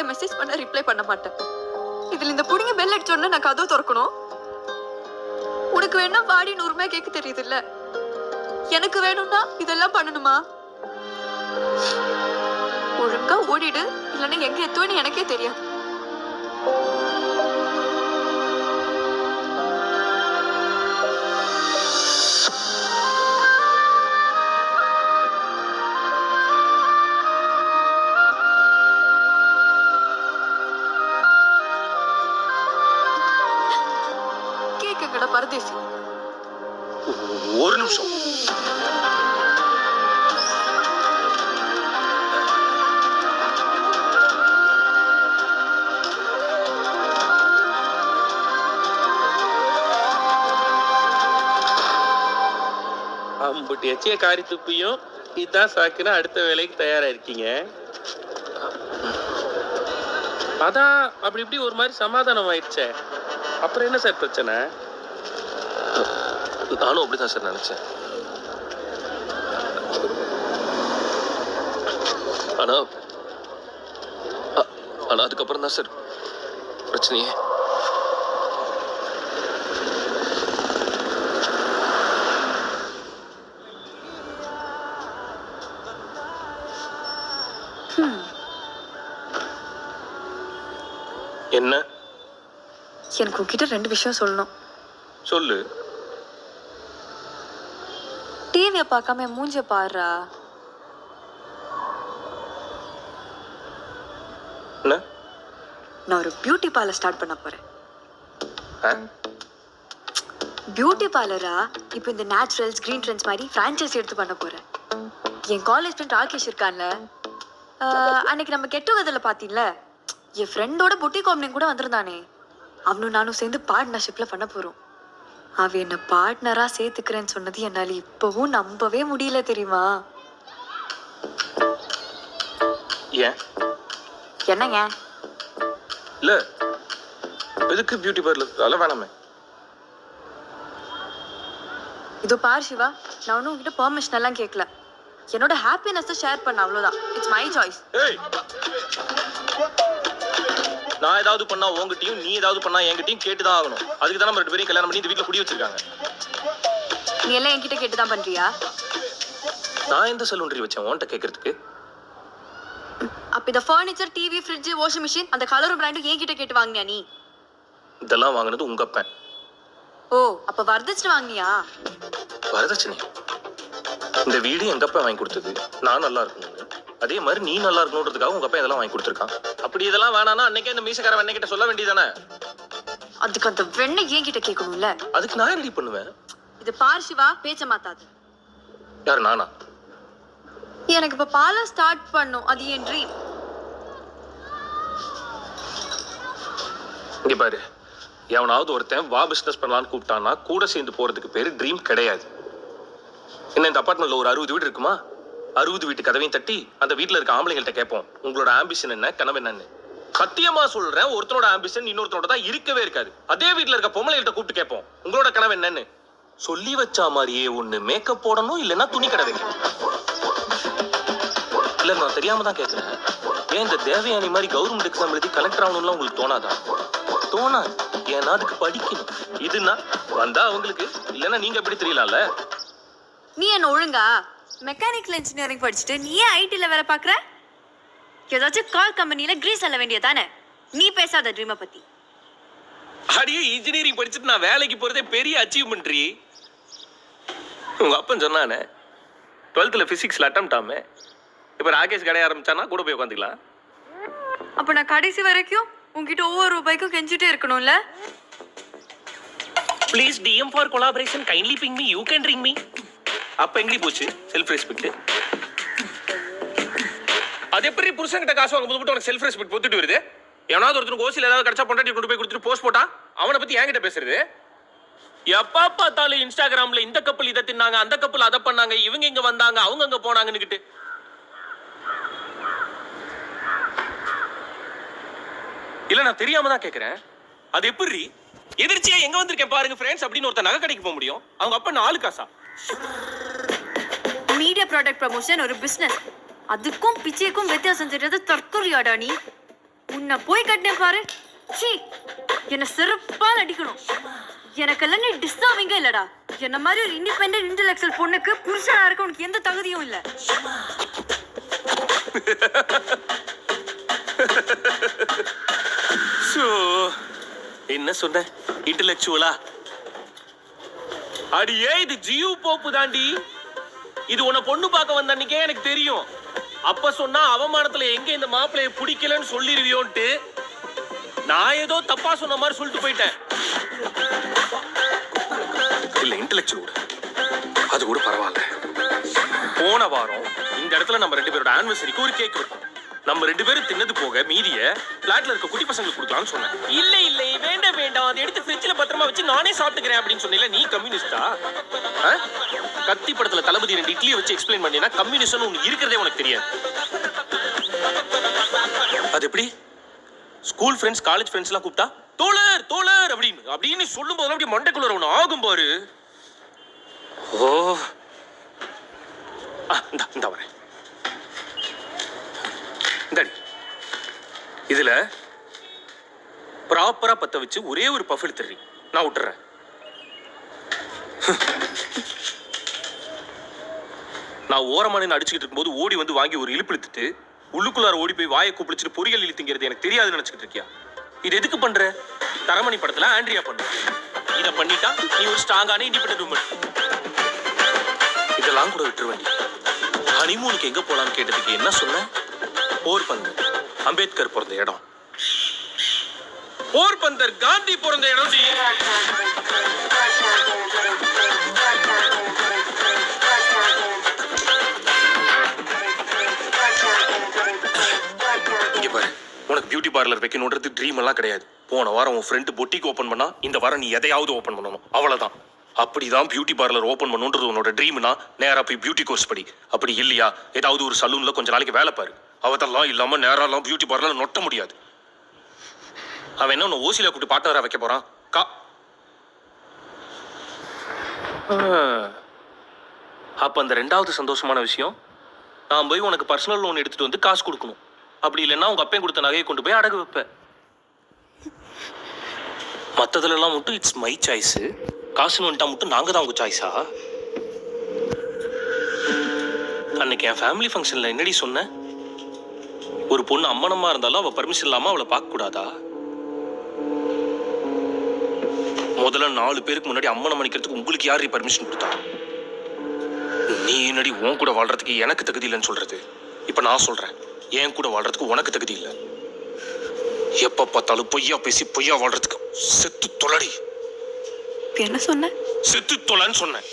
Message பண்ண reply பண்ண மாட்டேன். இதுல இந்த புடிங்க பெல் அடிச்சோன்னா நான் கதவு திறக்கணும். உனக்கு வேணா வாடி 100 ரூபாய் கேட்க தெரியுது இல்ல, எனக்கு வேணும்னா இதெல்லாம் பண்ணணுமா? ஒழுங்கா ஓடிடு, இல்லைன்னா எங்க எத்துவேன்னு எனக்கே தெரியாது. கேக்குங்கடா பரதேசி. ஒரு நிமிஷம். அம்புட்டு எச்சிய காரி துப்பியும் இதான் சாக்குன்னு அடுத்த வேலைக்கு தயாரா இருக்கீங்க. அதான் அப்படி இப்படி ஒரு மாதிரி சமாதானம் ஆயிடுச்சே, அப்புறம் என்ன சார் பிரச்சனை? நானும் அப்படிதான் சார் நினைச்சேன். ஆனா ஆனா அதுக்கப்புறம் தான் சார் பிரச்சனையே. என்ன? எனக்கு உங்ககிட்ட 2 விஷயம் சொல்லணும். சொல்லு. டிவியை பார்க்காம மூஞ்ச பாருடா. என்ன? நான் ஒரு பியூட்டி பார்லர் ஸ்டார்ட் பண்ண போறேன். பியூட்டி பார்லரா? இப்போ இந்த நேச்சுரல்ஸ் கிரீன் ட்ரெண்ட்ஸ் மாதிரி ஃப்ரான்ச்சைஸ் எடுத்து பண்ண போறேன். என் காலேஜ் ஃப்ரெண்ட் ராகேஷ் இருக்கான்ல, அன்னைக்கு நம்ம கெட் டுகெதர்ல பார்த்தீங்களா, என் ஃப்ரெண்டோட புட்டிக் ஓப்பனிங் கூட வந்திருந்தானே, அவனும் நானும் சேர்ந்து பார்ட்னர்ஷிப்ல பண்ண போறோம். அவ என்ன பார்ட்னரா சேர்த்துக்கிறேன்னு சொன்னது என்னால இப்பவும் நம்பவே முடியல தெரியுமா? ஏன்? என்னங்க? இல்ல எதுக்கு பியூட்டி பார்லர்? அதெல்லாம் வேணாமே. இதோ பார் சிவா, நான் ஒன்றும் உங்ககிட்ட பெர்மிஷன் எல்லாம் கேட்கல. என்னோட ஹாப்பினஸ் ஷேர் பண்ண, அவ்வளோதான். It's my choice. நான் ஏதாவது பண்ணா உங்ககிட்டயும், நீ ஏதாவது பண்ணா என்கிட்டயும் கேட்டுதான் ஆகணும். அதுக்கு தான் நம்ம 2 பேரையும் கல்யாணம் பண்ணி இந்த வீட்டுல குடி வச்சிருக்காங்க. நீ எல்லாம் என்கிட்ட கேட்டுதான் பண்றியா? நான் எந்த சலூன்ரி வச்சேன் உன்கிட்ட கேட்கறதுக்கு? அப்ப இந்த furniture, TV, fridge, washing machine, அந்த கலரும் பிராண்டும் என்கிட்ட கேட்டு வாங்கினியா நீ? இதெல்லாம் வாங்கினது உங்க அப்பன். ஓ, அப்ப வரதட்சணை வாங்கினியா? வரதட்சணை? இந்த வீடு எங்க அப்பா வாங்கி கொடுத்தது. நான் நல்லா இருக்கணும், அதே மாதிரி நீ நல்லா இருக்கணுன்றதுக்காக உங்க அப்பா இதெல்லாம் வாங்கி கொடுத்துருக்கான். அப்படி இதெல்லாம் வேணானா அன்னைக்கே இந்த மீசக்கார வெண்ணெய் கிட்ட சொல்ல வேண்டியதானே? அதுக்கு அந்த வெண்ணெய் என்கிட்ட கேட்கணும்ல. அதுக்கு நான் ரெடி பண்ணுவேன். இது பார் சிவா, பேச்ச மாத்தாது. யார், நானா? எனக்கு இப்ப பார்லர் ஸ்டார்ட் பண்ணும், அது என் ட்ரீம். இங்க பாரு, எவனாவது ஒருத்தன் வா பிசினஸ் பண்ணலான்னு கூப்பிட்டான்னா கூட சேர்ந்து போறதுக்கு பேரு ட்ரீம் கிடையாது. என்ன இந்த அபார்ட்மெண்ட்ல ஒரு 60 வீடு இருக்குமா? 60 வீட்டு கதவையும் தட்டி அந்த வீட்டுல இருக்க ஆம்பளைங்கள்ட்ட கேட்போம், உங்களோட ஆம்பிஷன் என்ன, கனவு என்னன்னு. சத்தியமா சொல்றேன், ஒருத்தனோட ஆம்பிஷன் இன்னொருத்தனோட தான் இருக்கவே இருக்காது. அதே வீட்டுல இருக்க பொம்பளைகிட்ட கூப்பிட்டு கேட்போம், உங்களோட கனவு என்னன்னு. சொல்லி வச்சா மாதிரியே ஒண்ணு மேக்கப் போடணும், இல்லைன்னா துணி கடை வைக்கணும். இல்ல நான் தெரியாம தான் கேட்கிறேன், ஏன் இந்த தேவயானி மாதிரி கவர்மெண்ட் எக்ஸாம் எழுதி கலெக்டர் ஆகணும்லாம் உங்களுக்கு தோணாதா? தோணாது. ஏன்னா அதுக்கு படிக்கணும். இதுன்னா வந்தா அவங்களுக்கு, இல்லைன்னா நீங்க எப்படி தெரியலாம்ல. நீ என்ன ஒழுங்கா மெக்கானிக்கல் இன்ஜினியரிங் படிச்சுட்டு நீ ஏன் ஐடில வேலை பார்க்குற? ஏதாச்சும் கால் கம்பெனியில கிரீஸ் அல்ல வேண்டியதானே? நீ பேசாத ட்ரீமை பத்தி. அடியே, இன்ஜினியரிங் படிச்சுட்டு நான் வேலைக்கு போறதே பெரிய அச்சீவ்மெண்ட். உங்க அப்பன் சொன்னானே 12th பிசிக்ஸ்ல அட்டெம்ப்ட் ஆமே. இப்ப ராகேஷ் கடை ஆரம்பிச்சானா கூட போய் உட்காந்துக்கலாம். அப்ப நான் கடைசி வரைக்கும் உங்ககிட்ட ஒவ்வொரு ரூபாய்க்கும் கெஞ்சிட்டே இருக்கணும்ல? Please DM for collaboration, kindly ping me, you can ring me. அப்ப எங்கடி போச்சு செல்ஃப் ரெஸ்பெக்ட்? அது எப்படி புருஷன்கிட்ட காசு வாங்க போது உனக்கு செல்ஃப் ரெஸ்பெக்ட் பொத்துட்டு வருது? எவனாவது ஒருத்தருக்கு ஓசியில் ஏதாவது கிடைச்சா பொண்டாட்டி கொண்டு போய் கொடுத்துட்டு போஸ்ட் போட்டா அவனை பத்தி என்கிட்ட பேசுறது? எப்ப பார்த்தாலும் இன்ஸ்டாகிராம்ல இந்த கப்பல் இதை தின்னாங்க, அந்த கப்பல் அதை பண்ணாங்க, இவங்க இங்க வந்தாங்க, அவங்க அங்க போனாங்கன்னு. இல்ல நான் தெரியாம தான் கேக்குறேன், அது எப்படி எதிர்ச்சியா எங்க வந்திருக்கேன் பாருங்க ஃப்ரெண்ட்ஸ் அப்படின்னு ஒருத்தர் நகை கடைக்கு போக முடியும்? அவங்க அப்ப 4 காசா? மீடியா ப்ராடக்ட் ப்ரமோஷன் ஒரு பிசினஸ், அதுக்கும் பிச்சைக்கும் வித்தியாசம் தெரியாது தற்கொலையாடா நீ. உன்னை போய் கட்டினேன் பாரு. சீ, என்ன செருப்பால் அடிக்கணும். எனக்கெல்லாம் நீ டிஸ்டர்பிங்கே இல்லடா. என்ன மாதிரி ஒரு இண்டிபெண்டன்ட் இன்டெலெக்சுவல் பொண்ணுக்கு புருஷனா இருக்க உனக்கு எந்த தகுதியும் இல்ல. என்ன சொன்ன? இன்டெலெக்சுவலா? அடியே, இது ஜியு போப்பு தாண்டி. இது உன்னை பொண்ணு பார்க்க வந்த அன்னைக்கே எனக்கு தெரியும். அப்ப சொன்னா அவமானத்துல எங்க இந்த மாப்பிளைய பிடிக்கலன்னு சொல்லிருவியோன்ட்டு நான் ஏதோ தப்பா சொன்ன மாதிரி சொல்லிட்டு போயிட்டேன். இல்ல, இன்டெலெக்சுவல் அது கூட பரவாயில்ல. போன வாரம் இந்த இடத்துல நம்ம 2 பேரோட ஆனிவர்சரிக்கு ஒரு கேக் வைப்போம். நம்ம 2 பேரும் தின்னது போக மீதிய பிளாட்ல இருக்க குட்டி பசங்களுக்கு கொடுக்கலாம்னு சொன்னேன். இல்ல இல்ல, வேண்டாம் வேண்டாம், அதை எடுத்து ஃப்ரிட்ஜ்ல பத்திரமா வச்சு நானே சாப்பிட்டுக்கிறேன் அப்படின்னு சொன்னீல. நீ கம்யூனிஸ்டா? கத்தி படத்துல தளபதி 2 இட்லியை வச்சு எக்ஸ்பிளைன் பண்ணினா கம்யூனிஸ்ட்னு ஒண்ணு இருக்கிறதே உனக்கு தெரியாது. அது எப்படி? ஸ்கூல் ஃப்ரெண்ட்ஸ், காலேஜ் ஃப்ரெண்ட்ஸ் எல்லாம் கூப்பிட்டா தோழர் தோழர் அப்படின்னு சொல்லும் போது அப்படி மண்டைக்குள்ள ஒண்ணு ஆகும் பாரு. ஓ, இந்த வரேன். இதுல ப்ராப்பரா பத்த வச்சு ஒரே ஒரு பஃப் எடுத்துறீ, நான் விட்டுறேன். நான் ஓரமான அடிச்சுக்கிட்டு இருக்கும்போது ஓடி வந்து வாங்கி ஒரு இழுப்பு இழுத்துட்டு உள்ளுக்குள்ளார ஓடி போய் வாயை கூப்பிடிச்சிட்டு பொரியல் இழுத்துங்கிறது எனக்கு தெரியாதுன்னு நினைச்சுக்கிட்டு இருக்கியா? இது எதுக்கு பண்ற? தரமணி படத்துல ஆண்ட்ரியா பண்ண இத பண்ணிட்டா நீ ஒரு ஸ்ட்ராங்கான இண்டிபெண்டன்ட் உமன். இதெல்லாம் கூட விட்டுருவேன். ஹனிமூனுக்கு எங்க போலான்னு கேட்டதுக்கு என்ன சொன்ன? போர்பந்தர், அம்பேத்கர் பிறந்த இடம். போர்பந்தர் காந்தி பிறந்த இடம். இங்க பாரு, உனக்கு பியூட்டி பார்லர் வைக்கணும்ன்றது ட்ரீம் எல்லாம் கிடையாது. போன வாரம் உன் ஃப்ரெண்டு பொட்டிக்கு ஓபன் பண்ணா, இந்த வாரம் நீ எதையாவது ஓபன் பண்ணணும், அவ்வளவுதான். அப்படிதான் பியூட்டி பார்லர் ஓபன் பண்ணுன்றது உன்னோட ட்ரீம்னா நேரா போய் பியூட்டி கோர்ஸ் படி. அப்படி இல்லையா ஏதாவது ஒரு சலூன்ல கொஞ்ச நாளைக்கு வேலை பாரு. அவதெல்லாம் இல்லாம நேரெல்லாம் பியூட்டி பார்லர் நொட்ட முடியாது. அவன் என்ன உன்னை ஓசியில கூப்பிட்டு பார்ட்னரா வைக்க போறான்? அப்ப அந்த 2வது சந்தோஷமான விஷயம், நான் போய் உனக்கு பர்சனல் லோன் எடுத்துட்டு வந்து காசு கொடுக்கணும். அப்படி இல்லைன்னா உங்க அப்பையும் கொடுத்த நகையை கொண்டு போய் அடகு வைப்பேன். மற்றதுல எல்லாம் மட்டும் இட்ஸ் மை சாய்ஸ். காசுன்னு வந்துட்டா மட்டும் நாங்க தான் உங்க சாய்ஸா? அன்னைக்கு என் ஃபேமிலி ஃபங்க்ஷன்ல என்னடி சொன்ன? ஒரு பொண்ணு அம்மனமா இருந்தாலும் அவ பர்மிஷன் இல்லாம அவளை பார்க்க கூடாதா? முதல்ல 4 பேருக்கு முன்னாடி அம்மனம் மணிக்கிறதுக்கு உங்களுக்கு யாரு பர்மிஷன் கொடுத்தா? நீ என்னடி உன் கூட வாழ்றதுக்கு எனக்கு தகுதி இல்லைன்னு சொல்றது? இப்ப நான் சொல்றேன், என் கூட வாழ்றதுக்கு உனக்கு தகுதி இல்லை. எப்ப பார்த்தாலும் பொய்யா பேசி பொய்யா வாழ்றதுக்கு செத்து தொலடி. என்ன சொன்ன? செத்து தொலைன்னு சொன்னேன்.